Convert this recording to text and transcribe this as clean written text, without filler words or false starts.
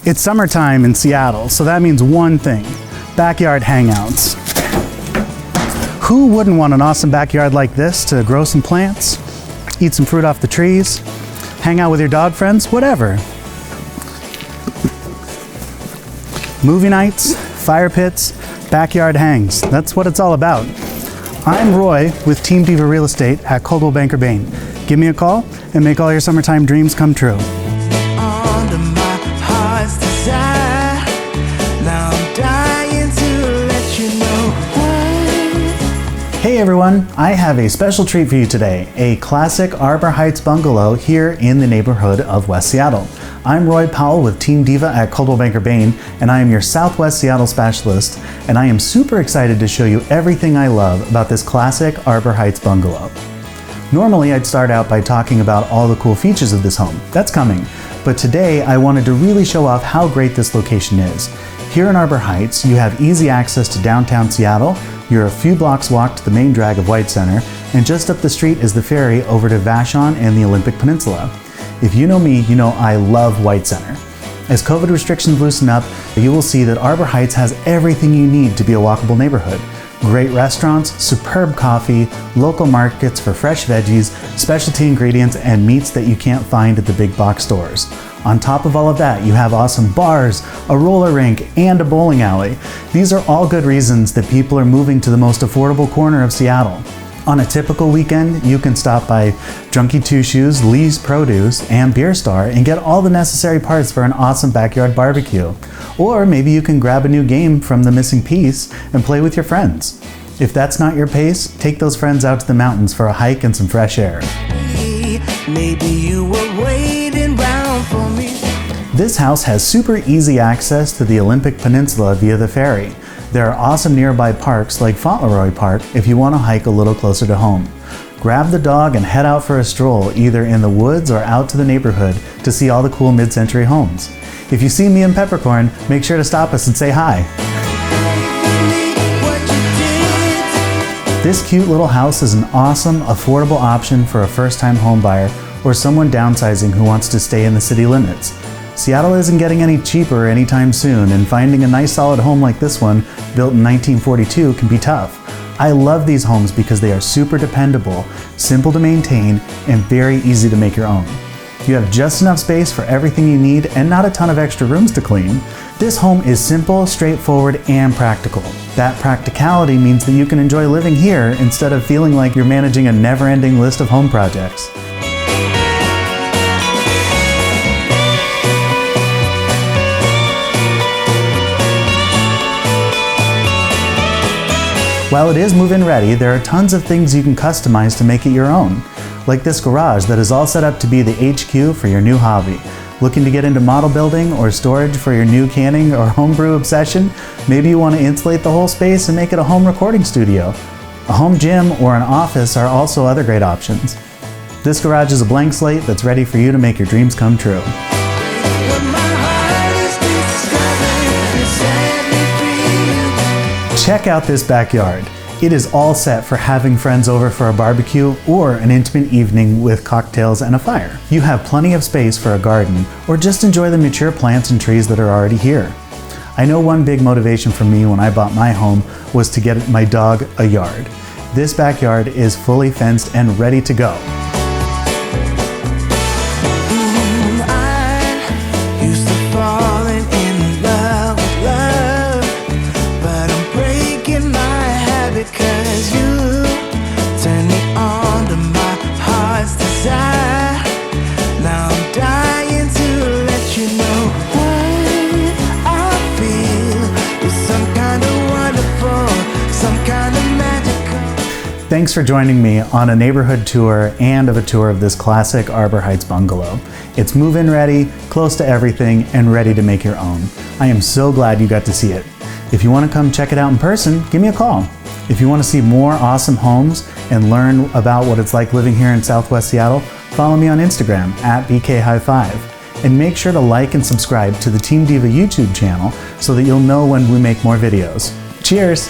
It's summertime in Seattle, so that means one thing: backyard hangouts. Who wouldn't want an awesome backyard like this to grow some plants, eat some fruit off the trees, hang out with your dog friends, whatever. Movie nights, fire pits, backyard hangs. That's what it's all about. I'm Roy with Team Diva Real Estate at Coldwell Banker Bain. Give me a call and make all your summertime dreams come true. Hey everyone, I have a special treat for you today, a classic Arbor Heights bungalow here in the neighborhood of West Seattle. I'm Roy Powell with Team Diva at Coldwell Banker Bain, and I am your Southwest Seattle specialist, and I am super excited to show you everything I love about this classic Arbor Heights bungalow. Normally I'd start out by talking about all the cool features of this home. That's coming. But today I wanted to really show off how great this location is. Here in Arbor Heights, you have easy access to downtown Seattle. You're a few blocks walk to the main drag of White Center, and just up the street is the ferry over to Vashon and the Olympic Peninsula. If you know me, you know I love White Center. As COVID restrictions loosen up, you will see that Arbor Heights has everything you need to be a walkable neighborhood. Great restaurants, superb coffee, local markets for fresh veggies, specialty ingredients, and meats that you can't find at the big box stores. On top of all of that, you have awesome bars, a roller rink, and a bowling alley. These are all good reasons that people are moving to the most affordable corner of Seattle. On a typical weekend, you can stop by Drunky Two Shoes, Lee's Produce, and Beer Star and get all the necessary parts for an awesome backyard barbecue. Or maybe you can grab a new game from the missing piece and play with your friends. If that's not your pace, take those friends out to the mountains for a hike and some fresh air. Maybe you were waiting round for me. This house has super easy access to the Olympic Peninsula via the ferry. There are awesome nearby parks like Fauntleroy Park if you want to hike a little closer to home. Grab the dog and head out for a stroll either in the woods or out to the neighborhood to see all the cool mid-century homes. If you see me in Peppercorn, make sure to stop us and say hi. This cute little house is an awesome, affordable option for a first-time home buyer or someone downsizing who wants to stay in the city limits. Seattle isn't getting any cheaper anytime soon, and finding a nice solid home like this one, built in 1942, can be tough. I love these homes because they are super dependable, simple to maintain, and very easy to make your own. You have just enough space for everything you need and not a ton of extra rooms to clean. This home is simple, straightforward, and practical. That practicality means that you can enjoy living here instead of feeling like you're managing a never-ending list of home projects. While it is move-in ready, there are tons of things you can customize to make it your own. Like this garage that is all set up to be the HQ for your new hobby. Looking to get into model building or storage for your new canning or homebrew obsession? Maybe you want to insulate the whole space and make it a home recording studio. A home gym or an office are also other great options. This garage is a blank slate that's ready for you to make your dreams come true. Check out this backyard. It is all set for having friends over for a barbecue or an intimate evening with cocktails and a fire. You have plenty of space for a garden or just enjoy the mature plants and trees that are already here. I know one big motivation for me when I bought my home was to get my dog a yard. This backyard is fully fenced and ready to go. Thanks for joining me on a neighborhood tour and a tour of this classic Arbor Heights bungalow. It's move-in ready, close to everything, and ready to make your own. I am so glad you got to see it. If you want to come check it out in person, give me a call. If you want to see more awesome homes and learn about what it's like living here in Southwest Seattle, follow me on Instagram at BKHigh5. And make sure to like and subscribe to the Team Diva YouTube channel so that you'll know when we make more videos. Cheers!